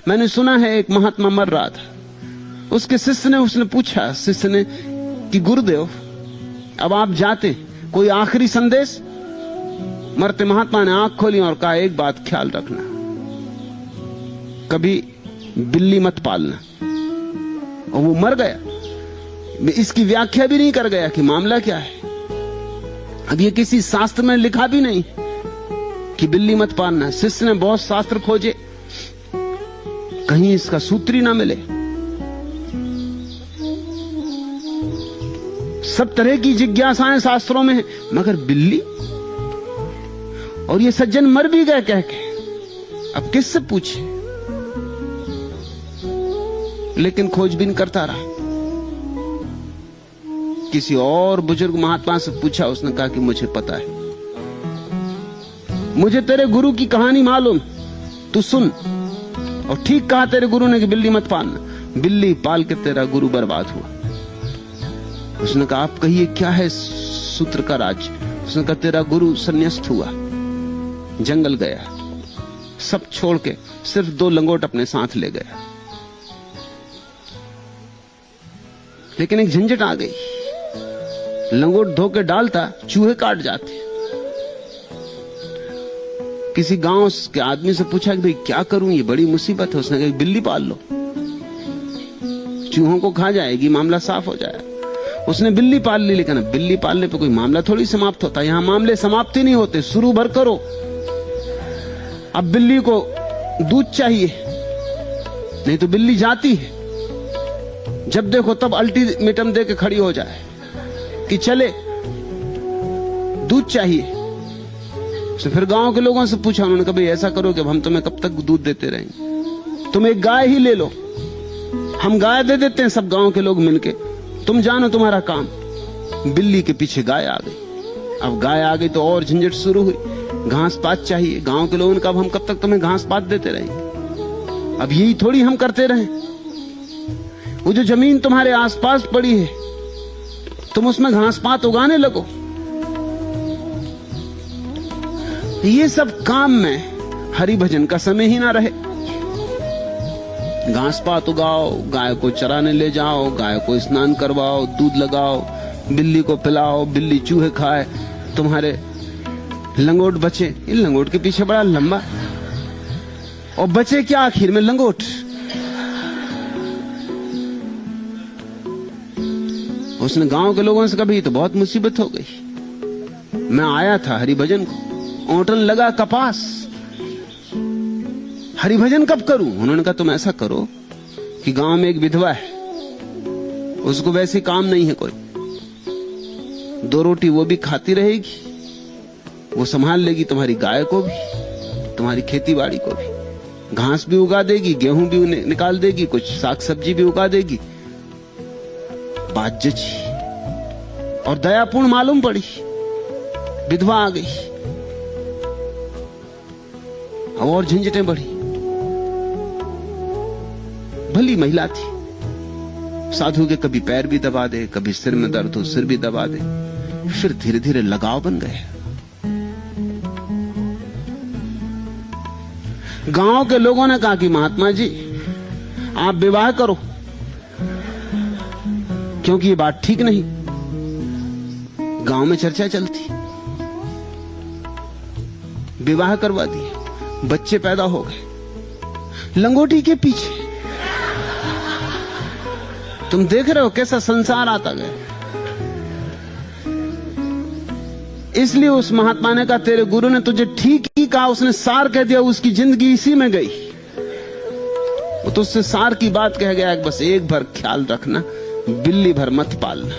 मैंने सुना है एक महात्मा मर रहा था, उसके शिष्य ने उसने पूछा शिष्य ने कि गुरुदेव अब आप जाते, कोई आखिरी संदेश? मरते महात्मा ने आंख खोली और कहा, एक बात ख्याल रखना, कभी बिल्ली मत पालना। और वो मर गया। मैं इसकी व्याख्या भी नहीं कर गया कि मामला क्या है। अब ये किसी शास्त्र में लिखा भी नहीं कि बिल्ली मत पालना। शिष्य ने बहुत शास्त्र खोजे, कहीं इसका सूत्र ही ना मिले। सब तरह की जिज्ञासाएं शास्त्रों में है, मगर बिल्ली? और ये सज्जन मर भी गए कह के, अब किससे पूछे? लेकिन खोजबीन करता रहा। किसी और बुजुर्ग महात्मा से पूछा, उसने कहा कि मुझे पता है, मुझे तेरे गुरु की कहानी मालूम, तू सुन। और ठीक कहा तेरे गुरु ने कि बिल्ली मत पालना। बिल्ली पाल के तेरा गुरु बर्बाद हुआ। उसने कहा, आप कहिए क्या है सूत्र का राज? उसने कहा, तेरा गुरु संन्यास्त हुआ, जंगल गया, सब छोड़ के सिर्फ 2 लंगोट अपने साथ ले गया। लेकिन एक झंझट आ गई, लंगोट धो के डालता, चूहे काट जाते। किसी गांव के आदमी से पूछा कि भाई क्या करूं, ये बड़ी मुसीबत है। उसने कहा, बिल्ली पाल लो, चूहों को खा जाएगी, मामला साफ हो जाएगा। उसने बिल्ली पाल ली, लेकिन बिल्ली पालने पे कोई मामला थोड़ी समाप्त होता। यहां मामले समाप्त ही नहीं होते, शुरू भर करो। अब बिल्ली को दूध चाहिए, नहीं तो बिल्ली जाती है, जब देखो तब अल्टीमेटम दे के खड़ी हो जाए कि चले, दूध चाहिए। तो फिर गांव के लोगों से पूछा, उन्होंने कहा, भाई ऐसा करो कि हम तुम्हें कब तक दूध देते रहेंगे, तुम एक गाय ही ले लो, हम गाय दे देते हैं, सब गांव के लोग मिलके, तुम जानो तुम्हारा काम। बिल्ली के पीछे गाय आ गई। अब गाय आ गई तो और झंझट शुरू हुई, घास पात चाहिए। गांव के लोगों ने कहा, हम कब तक तुम्हें घास पात देते रहेंगे, अब यही थोड़ी हम करते रहें। वो जो जमीन तुम्हारे आसपास पड़ी है, तुम उसमें घास पात उगाने लगो। ये सब काम में हरि भजन का समय ही ना रहे। घास पात उगाओ, गाय को चराने ले जाओ, गाय को स्नान करवाओ, दूध लगाओ, बिल्ली को पिलाओ, बिल्ली चूहे खाए, तुम्हारे लंगोट बचे। इन लंगोट के पीछे बड़ा लंबा, और बचे क्या आखिर में? लंगोट। उसने गांव के लोगों से कहा, तो बहुत मुसीबत हो गई, मैं आया था हरिभजन को, ओंटन लगा कपास, हरिभजन कब करूं? उन्होंने कहा, तुम ऐसा करो कि गांव में एक विधवा है, उसको वैसे काम नहीं है कोई, 2 रोटी वो भी खाती रहेगी, वो संभाल लेगी तुम्हारी गाय को भी, तुम्हारी खेती बाड़ी को भी, घास भी उगा देगी, गेहूं भी निकाल देगी, कुछ साग सब्जी भी उगा देगी। बात जची और दयापूर्ण मालूम पड़ी। विधवा आ गई, और झंझटें बढ़ी। भली महिला थी, साधु के कभी पैर भी दबा दे, कभी सिर में दर्द हो सिर भी दबा दे। फिर धीरे धीरे लगाव बन गए। गांव के लोगों ने कहा कि महात्मा जी आप विवाह करो, क्योंकि ये बात ठीक नहीं। गांव में चर्चा चलती, विवाह करवा दिया, बच्चे पैदा हो गए लंगोटी के पीछे। तुम देख रहे हो कैसा संसार आता गया। इसलिए उस महात्मा ने कहा, तेरे गुरु ने तुझे ठीक ही कहा, उसने सार कह दिया, उसकी जिंदगी इसी में गई। वो तुझसे सार की बात कह गया, बस एक भर ख्याल रखना, बिल्ली भर मत पालना।